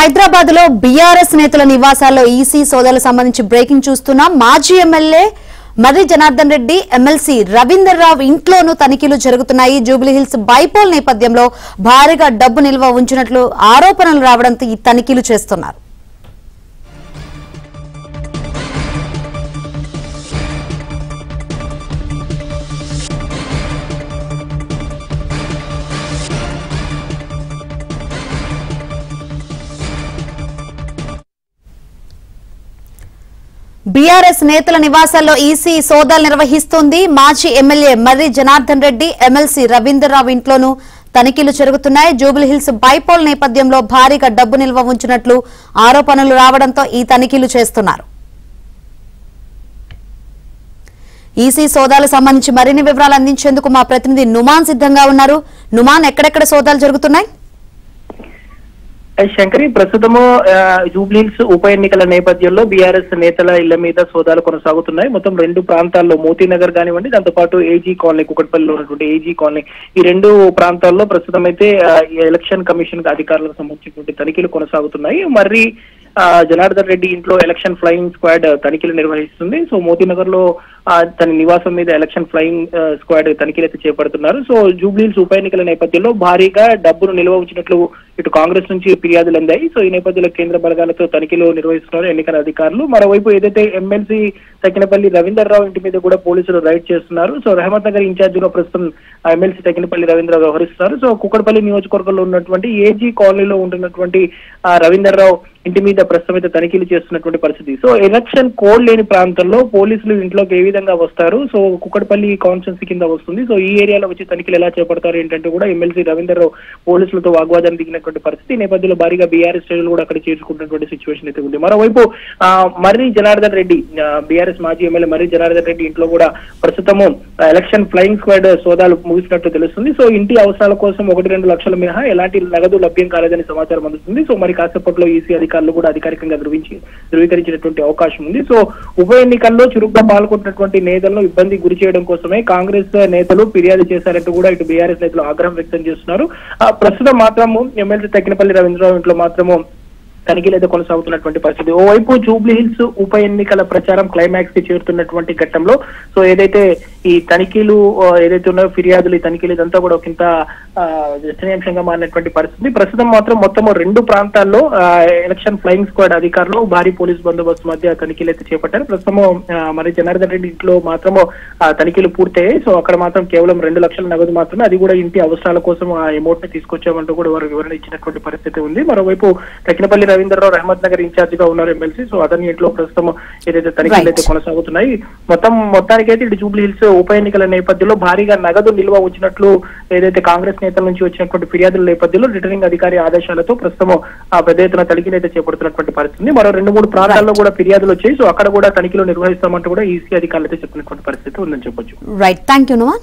హైదరాబాద్ లో బీఆర్ఎస్ నేతల నివాసాల్లో ఈసీ సోదాలకు సంబంధించి బ్రేకింగ్ చూస్తున్నాం. మాజీ ఎమ్మెల్యే మర్రి జనార్దన్ రెడ్డి, ఎమ్మెల్సీ రవీందర్ రావు ఇంట్లోనూ తనిఖీలు జరుగుతున్నాయి. జూబ్లీహిల్స్ బైపోల్ నేపథ్యంలో భారీగా డబ్బు నిల్వ ఉంచినట్లు ఆరోపణలు రావడంతో ఈ తనిఖీలు చేస్తున్నారు. బీఆర్ఎస్ నేతల నివాసాల్లో ఈసీ సోదాలు నిర్వహిస్తోంది. మాజీ ఎమ్మెల్యే మర్రి జనార్దన్ రెడ్డి, ఎమ్మెల్సీ రవీందర్ రావు ఇంట్లోనూ తనిఖీలు జరుగుతున్నాయి. జూబ్లీహిల్స్ బైపోల్ నేపథ్యంలో భారీగా డబ్బు నిల్వ ఉంచినట్లు ఆరోపణలు రావడంతో ఈ తనిఖీలు చేస్తున్నారు. ఈసీ సోదాలకు సంబంధించి మరిన్ని వివరాలు అందించేందుకు మా ప్రతినిధి నుమాన్ సిద్ధంగా ఉన్నారు. నుమాన్, ఎక్కడెక్కడ సోదాలు జరుగుతున్నాయి? శంకరి, ప్రస్తుతము జూబ్లీహిల్స్ ఉప ఎన్నికల నేపథ్యంలో బీఆర్ఎస్ నేతల ఇళ్ల మీద సోదాలు కొనసాగుతున్నాయి. మొత్తం 2 ప్రాంతాల్లో మోతీనగర్ కానివ్వండి, దాంతోపాటు ఏజీ కాలనీ, కుకట్పల్లిలో ఉన్నటువంటి ఏజీ కాలనీ, ఈ 2 ప్రాంతాల్లో ప్రస్తుతం అయితే ఎలక్షన్ కమిషన్ అధికారులకు సంబంధించినటువంటి తనిఖీలు కొనసాగుతున్నాయి. మరి జనార్దన్ రెడ్డి ఇంట్లో ఎలక్షన్ ఫ్లయింగ్ స్క్వాడ్ తనిఖీలు నిర్వహిస్తుంది. సో మోతీనగర్ లో తన నివాసం మీద ఎలక్షన్ ఫ్లయింగ్ స్క్వాడ్ తనిఖీలు అయితే చేపడుతున్నారు. సో జూబ్లీహిల్స్ ఉప ఎన్నికల నేపథ్యంలో భారీగా డబ్బును నిల్వ ఉంచినట్లు ఇటు కాంగ్రెస్ నుంచి ఫిర్యాదులు అందాయి. సో ఈ నేపథ్యంలో కేంద్ర బలగాలతో తనిఖీలు నిర్వహిస్తున్నారు ఎన్నికల అధికారులు. మరోవైపు ఏదైతే ఎమ్మెల్సీ తకినపల్లి రవీందర్ రావు ఇంటి మీద కూడా పోలీసులు రైడ్ చేస్తున్నారు. సో రహమత్ నగర్ ఇన్ఛార్జిగా ప్రస్తుతం ఎమ్మెల్సీ తకినపల్లి రవీందర్ రావు వ్యవహరిస్తున్నారు. సో కుకట్పల్లి నియోజకవర్గంలో ఉన్నటువంటి ఏజీ కాలనీలో ఉంటున్నటువంటి రవీందర్ రావు ఇంటి మీద ప్రస్తుతం అయితే తనిఖీలు చేస్తున్నటువంటి పరిస్థితి. సో ఎలక్షన్ కోడ్ లేని ప్రాంతంలో పోలీసులు ఇంట్లోకి ఏ విధంగా వస్తారు? సో కుకట్పల్లి కాన్స్టిట్యున్సీ కింద వస్తుంది. సో ఈ ఏరియాలో వచ్చి తనిఖీలు ఎలా చేపడతారు ఏంటంటే కూడా ఎమ్మెల్సీ రవీందర్ రావు పోలీసులతో వాగ్వాదాన్ని దిగినటువంటి పరిస్థితి. ఈ నేపథ్యంలో భారీగా బీఆర్ఎస్ శ్రేణులు కూడా అక్కడ చేర్చుకుంటున్నటువంటి సిచ్యువేషన్ అయితే ఉంది. మరోవైపు మర్రి జనార్దన్ రెడ్డి, బీఆర్ఎస్ మాజీ ఎమ్మెల్యే మర్రి జనార్దన్ రెడ్డి ఇంట్లో కూడా ప్రస్తుతము ఎలక్షన్ ఫ్లయింగ్ స్క్వాడ్ సోదాలు ముగిసినట్టు తెలుస్తుంది. సో ఇంటి అవసరాల కోసం 1-2 లక్షల మినహా ఎలాంటి నగదు లభ్యం కాలేదని సమాచారం అందుతుంది. సో మరి కాసేపట్లో ఈసీ అధికారులు కూడా అధికారికంగా ధృవీకరించినటువంటి అవకాశం ఉంది. సో ఉప ఎన్నికల్లో చురుగ్గా పాల్గొంటున్నటువంటి నేతలను ఇబ్బంది గురి చేయడం కోసమే కాంగ్రెస్ నేతలు ఫిర్యాదు చేశారంటూ కూడా ఇటు బీఆర్ఎస్ నేతలు ఆగ్రహం వ్యక్తం చేస్తున్నారు. ప్రస్తుతం మాత్రము ఎమ్మెల్సీ తకినపల్లి రవీంద్రరావు ఇంట్లో మాత్రము తనిఖీలు అయితే కొనసాగుతున్నటువంటి పరిస్థితి. ఓవైపు జూబ్లీహిల్స్ ఉప ఎన్నికల ప్రచారం క్లైమాక్స్ కి చేరుతున్నటువంటి ఘట్టంలో సో ఏదైతే ఈ తనిఖీలు ఏదైతే ఉన్నాయో ఫిర్యాదులు, ఈ తనిఖీలు ఇదంతా కూడా ఒకంత చర్చనీయాంశంగా మారినటువంటి పరిస్థితి. ప్రస్తుతం మాత్రం మొత్తం 2 ప్రాంతాల్లో ఎలక్షన్ ఫ్లయింగ్ స్క్వాడ్ అధికారులు భారీ పోలీస్ బందోబస్తు మధ్య తనిఖీలు అయితే చేపట్టారు. ప్రస్తుతము మరి జనార్దన్ రెడ్డి ఇంట్లో మాత్రము తనిఖీలు పూర్తయ్యాయి. సో అక్కడ మాత్రం కేవలం 2 లక్షల నగదు మాత్రమే, అది కూడా ఇంటి అవసరాల కోసం ఆ అమౌంట్ ని తీసుకొచ్చామంటూ కూడా వారు వివరణ ఇచ్చినటువంటి పరిస్థితి ఉంది. మరోవైపు తకినపల్లి రవీందర్ రావు రహమత్ నగర్ ఇన్ఛార్జ్ గా ఉన్నారు ఎమ్మెల్సీ. సో అతని ఇంట్లో ప్రస్తుతం ఏదైతే తనిఖీలు అయితే కొనసాగుతున్నాయి. మొత్తానికైతే ఇటు జూబ్లీహిల్స్ ఉప ఎన్నికల నేపథ్యంలో భారీగా నగదు నిల్వ ఉంచినట్లు ఏదైతే కాంగ్రెస్ నేతల నుంచి వచ్చినటువంటి ఫిర్యాదుల నేపథ్యంలో రిటర్నింగ్ అధికారి ఆదేశాలతో ప్రస్తుతం పెద్ద ఎత్తున తనిఖీలు అయితే చేపడుతున్నటువంటి పరిస్థితి. మరో 2-3 ప్రాంతాల్లో కూడా ఫిర్యాదులు వచ్చాయి. సో అక్కడ కూడా తనిఖీలు నిర్వహిస్తామంటూ కూడా ఈసీ అధికారులు అయితే చెప్పినటువంటి పరిస్థితి ఉందని చెప్పొచ్చు. Right, thank you Numan.